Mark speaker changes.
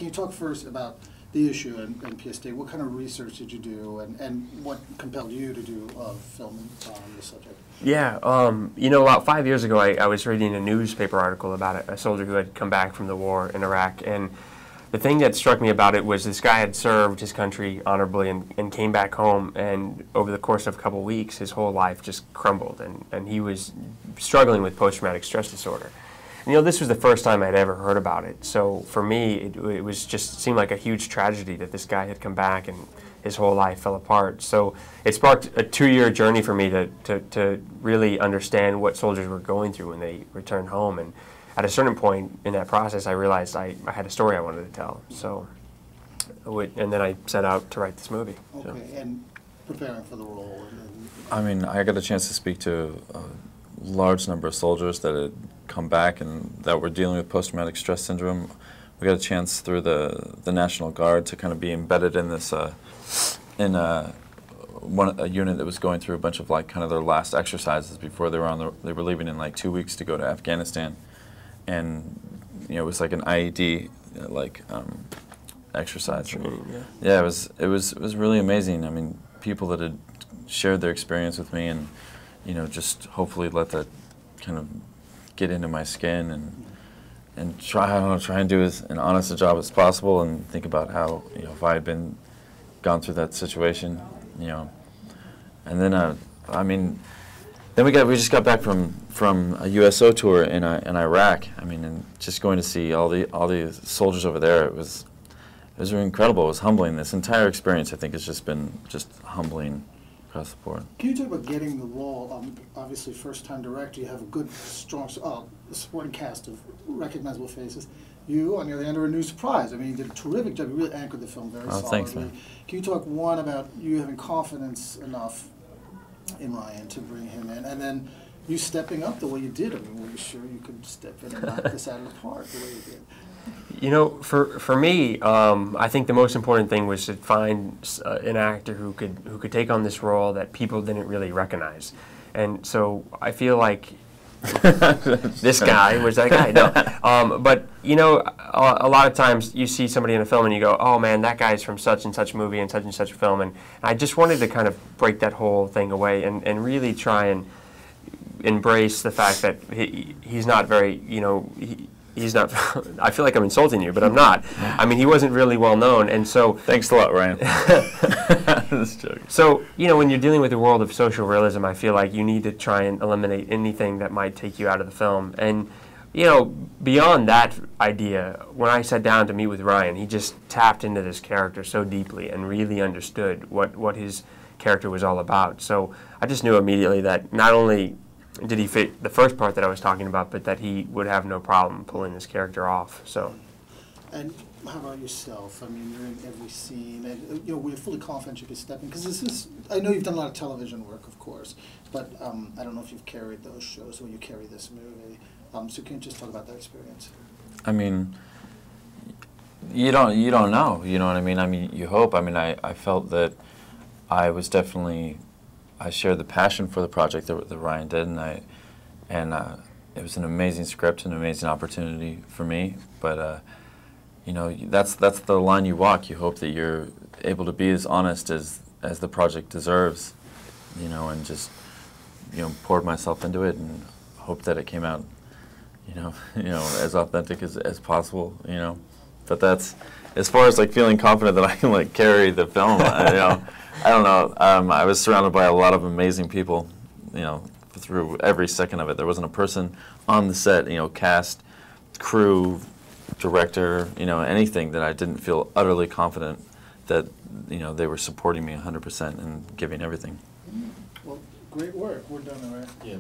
Speaker 1: Can you talk first about the issue and PSD? What kind of research did you do, and what compelled you to do film on the subject?
Speaker 2: Yeah, you know, about 5 years ago, I was reading a newspaper article about a soldier who had come back from the war in Iraq, and the thing that struck me about it was this guy had served his country honorably and came back home, and over the course of a couple of weeks, his whole life just crumbled, and he was struggling with post-traumatic stress disorder. And, you know, this was the first time I'd ever heard about it, so for me, it was just seemed like a huge tragedy that this guy had come back and his whole life fell apart. So it sparked a 2-year journey for me to really understand what soldiers were going through when they returned home. And at a certain point in that process, I realized I had a story I wanted to tell. So, and then I set out to write this movie.
Speaker 1: Okay,
Speaker 2: So.
Speaker 1: and preparing for the role.
Speaker 3: I mean, I got a chance to speak to a large number of soldiers that had come back and that were dealing with post-traumatic stress syndrome. We got a chance through the National Guard to kind of be embedded in this, in a unit that was going through a bunch of like kind of their last exercises before they were leaving in like 2 weeks to go to Afghanistan. And you know, it was like an IED exercise. Yeah, it was really amazing. I mean, people that had shared their experience with me, and you know, just hopefully let that kind of get into my skin and try and do as an honest a job as possible, and think about how, you know, if I had gone through that situation, you know, and then I mean. Then we just got back from a USO tour in Iraq. I mean, and just going to see all the soldiers over there, it was really incredible. It was humbling. This entire experience, I think, has just been humbling across the board.
Speaker 1: Can you talk about getting the role? Obviously, first-time director, you have a good, strong supporting cast of recognizable faces. You, on the other hand, are a new surprise. I mean, you did a terrific job. You really anchored the film very solidly.
Speaker 3: Thanks, man.
Speaker 1: Can you talk, one, about you having confidence enough in Ryan to bring him in, and then you stepping up the way you did? I mean, were you sure you could step in and knock this out of the park the way you did?
Speaker 2: You know, for me, I think the most important thing was to find an actor who could take on this role that people didn't really recognize, and so I feel like this guy was that guy. No, but you know, a lot of times you see somebody in a film and you go, "Oh man, that guy's from such and such movie and such film," and I just wanted to kind of break that whole thing away and really try and embrace the fact that he's not very, you know, he's not. I feel like I'm insulting you, but I'm not. I mean, he wasn't really well known, and so.
Speaker 3: Thanks a lot, Ryan. Just joking.
Speaker 2: So, you know, when you're dealing with the world of social realism, I feel like you need to try and eliminate anything that might take you out of the film. And, you know, beyond that idea, when I sat down to meet with Ryan, he just tapped into this character so deeply and really understood what his character was all about. So I just knew immediately that not only did he fit the first part that I was talking about, but that he would have no problem pulling this character off. So. And
Speaker 1: how about yourself? I mean, you're in every scene, and you know, we're fully confident you could step in, because this is. I know you've done a lot of television work, of course, but I don't know if you've carried those shows or you carry this movie. So can you just talk about that experience?
Speaker 3: I mean, you don't know. You know what I mean? I mean, you hope. I mean, I felt that I was definitely. I shared the passion for the project that Ryan did, and it was an amazing script, an amazing opportunity for me. But you know, that's the line you walk. You hope that you're able to be as honest as the project deserves, you know, and just, you know, poured myself into it and hope that it came out, you know, as authentic as possible, you know. But that's, as far as like feeling confident that I can like carry the film, you know. I don't know. I was surrounded by a lot of amazing people, you know, through every second of it. There wasn't a person on the set, you know, cast, crew, director, you know, anything that I didn't feel utterly confident that, you know, they were supporting me 100% and giving everything.
Speaker 1: Well, great work. We're done, all right?
Speaker 4: Yeah.